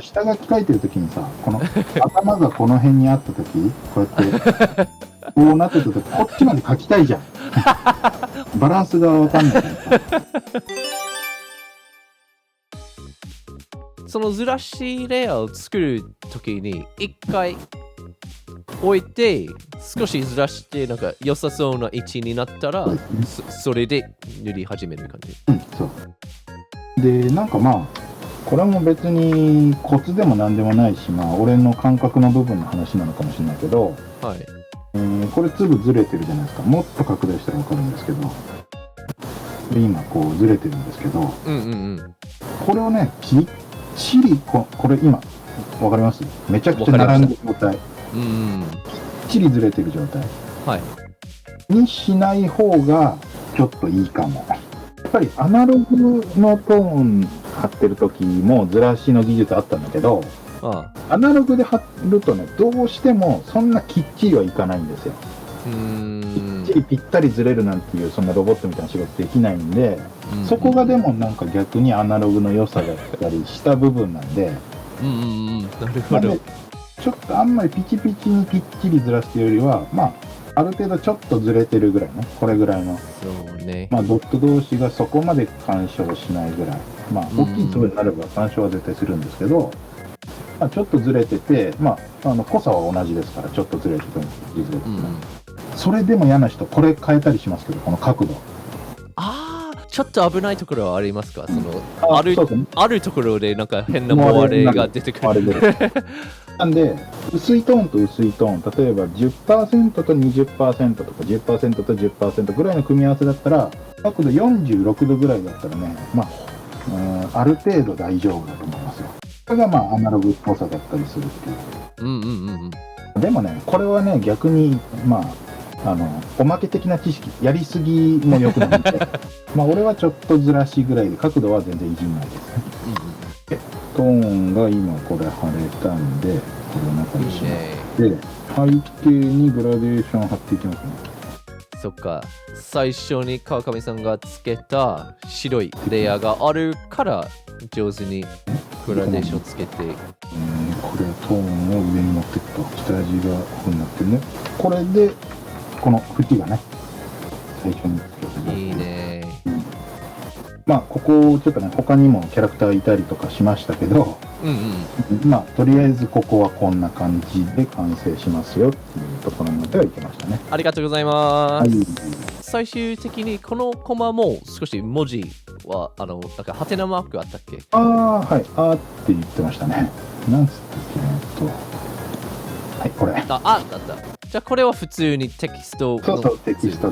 下書き書いてるときにさ、この頭がこの辺にあったとき、こうやってこうなってたとき、こっちまで書きたいじゃん。バランスがわかんないからさ。そのずらしレイヤーを作るときに一回置いて少しずらしてなんか良さそうな位置になったら、それで塗り始める感じ。そう。で、なんかまあ、これも別にコツでもなんでもないし、まあ俺の感覚の部分の話なのかもしれないけど、はい。これ粒ずれてるじゃないですか。もっと拡大したらわかるんですけど、で今こうずれてるんですけど、これをね、きっちりこれ今わかります？めちゃくちゃ並んでる状態、きっちりずれてる状態、にしない方がちょっといいかも。やっぱりアナログのトーン貼ってる時もずらしの技術あったんだけど、アナログで貼るとね、どうしてもそんなきっちりはいかないんですよ。きっちりぴったりずれるなんていうそんなロボットみたいな仕事できないんで、そこがでもなんか逆にアナログの良さだったりした部分なんで、なるほど。ちょっとあんまりピチピチにぴっちりずらすというよりは、まあある程度ちょっとずれてるぐらいね、これぐらいの、そうね、まあドット同士がそこまで干渉しないぐらい、まあ大きい粒になれば干渉は絶対するんですけど、まあ、ちょっとずれてて、まあ濃さは同じですから、ちょっとずれててもずれてても、それでも嫌な人、これ変えたりしますけど、この角度。ちょっと危ないところはありますか？そのあるところでなんか変なモアレが出てくる。なんで、薄いトーンと薄いトーン、例えば 10% と 20% とか 10% と 10% ぐらいの組み合わせだったら、角度46度ぐらいだったらね、まあ、ある程度大丈夫だと思いますよ。これがまあアナログっぽさだったりするっていう。でもね、これはね、逆に、まあ、おまけ的な知識、やりすぎも良くないんで、まあ、俺はちょっとずらしぐらいで、角度は全然いじんないですね。トーンが今これ貼れたんで、これを中にしまって、背景にグラデーション貼っていきますね。そっか、最初に川上さんがつけた白いレイヤーがあるから、上手にグラデーションつけて。これトーンを上に持っていくと、下地がこうなってるね。これで、この縁がね、最初につけていいね。まあここちょっとね、他にもキャラクターいたりとかしましたけど、まあとりあえずここはこんな感じで完成しますよっていうところまではいけましたね。ありがとうございます。最終的にこのコマも少し文字はなんかハテナマークあったっけ？はい、って言ってましたね。なんつったっけ、はい、これ。だった。じゃあこれは普通にテキストの。そう、テキスト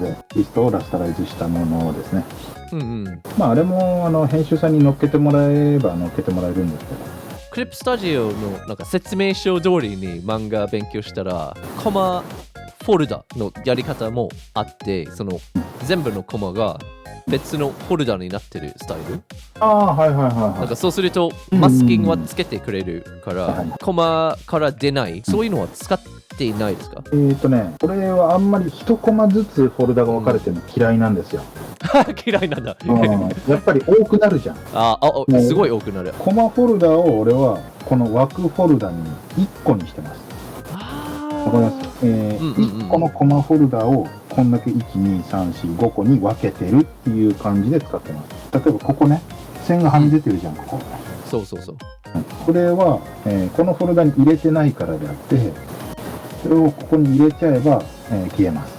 をラスタライズしたものですね。まああれも編集さんに乗っけてもらえば乗っけてもらえるんですけど、クリップスタジオのなんか説明書通りに漫画勉強したらコマフォルダのやり方もあって、その全部のコマが別のフォルダになってるスタイル。なんかそうするとマスキングはつけてくれるから、コマから出ない、そういうのは使っていないですか？これはあんまり一コマずつフォルダが分かれてるの嫌いなんですよ。嫌いなんだ。やっぱり多くなるじゃん。すごい多くなる。コマフォルダを俺はこの枠フォルダに1個にしてます。わかります？1個のコマフォルダをこんだけ1、2、3、4、5個に分けてるっていう感じで使ってます。例えばここね、線がはみ出てるじゃん、ここ。そう。これは、このフォルダに入れてないからであって、それをここに入れちゃえば、消えます。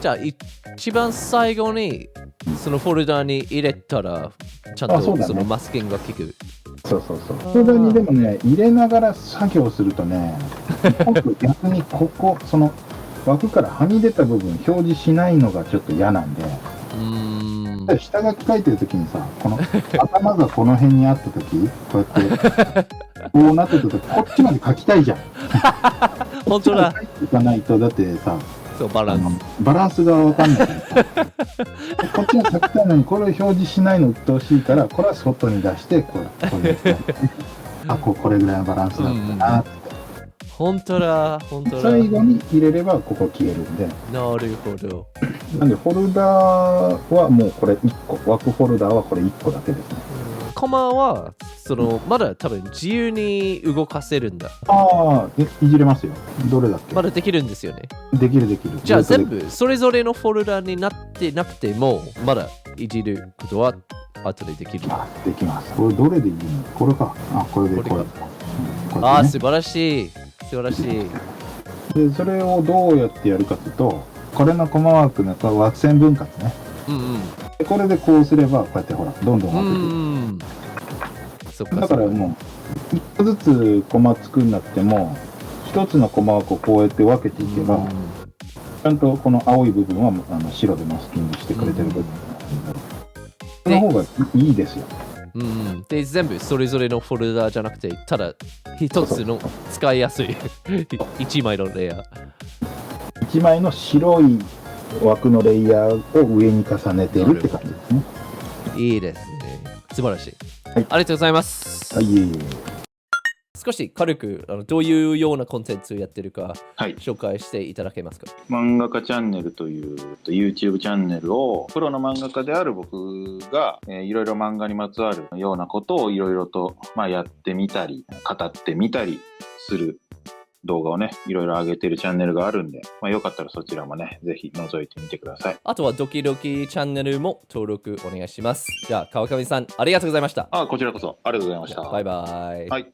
じゃあ一番最後にそのフォルダに入れたらちゃんとそのマスキングが効く。そう。フォルダにでもね、入れながら作業するとね、逆にここ、その枠からはみ出た部分表示しないのがちょっと嫌なんで、下書き書いてるときにさ、この頭がこの辺にあったとき、こうやってこうなってたとき、こっちまで書きたいじゃん。本当だ。いかないと、だってさ、バランスが分かんないからさこっちが書きたいのにこれを表示しないの鬱陶しいから、これは外に出してこれこれぐらいのバランスだったなって。本当だ。最後に入れればここ消えるんで。なるほど。なんでフォルダはもうこれ1個、枠フォルダはこれ1個だけですね。コマはそのまだ多分自由に動かせるんだ。ああ、いじれますよ。どれだっけ？まだできるんですよね。できるできる。じゃあ全部それぞれのフォルダになってなくても、まだいじることは後でできる。できます。これどれでいいの？これか。あ、これでこれ。ああ、素晴らしい。素晴らしい。で、それをどうやってやるかというと、これのコマ枠の枠線分割ね。でこれでこうすれば、こうやってほら、どんどん分けていく。だからもう、一個ずつコマ作んなくても、一つのコマ枠をこうやって分けていけば、ちゃんとこの青い部分は白でマスキングしてくれてる部分なんだろう。その方がいいですよ。で、全部それぞれのフォルダじゃなくて、ただ一つの使いやすい一枚のレイヤー。一枚の白い枠のレイヤーを上に重ねてるって感じですね。いいですね。素晴らしい。はい、ありがとうございます。はい、いえいえ。少し軽くどういうようなコンテンツをやってるか、紹介していただけますか？漫画家チャンネルという YouTube チャンネルをプロの漫画家である僕が、いろいろ漫画にまつわるようなことをいろいろと、やってみたり語ってみたりする動画をね、いろいろ上げてるチャンネルがあるんで、よかったらそちらもね、ぜひ覗いてみてください。あとはドキドキチャンネルも登録お願いします。じゃあ川上さん、ありがとうございました。こちらこそありがとうございました。バイバイ。はい。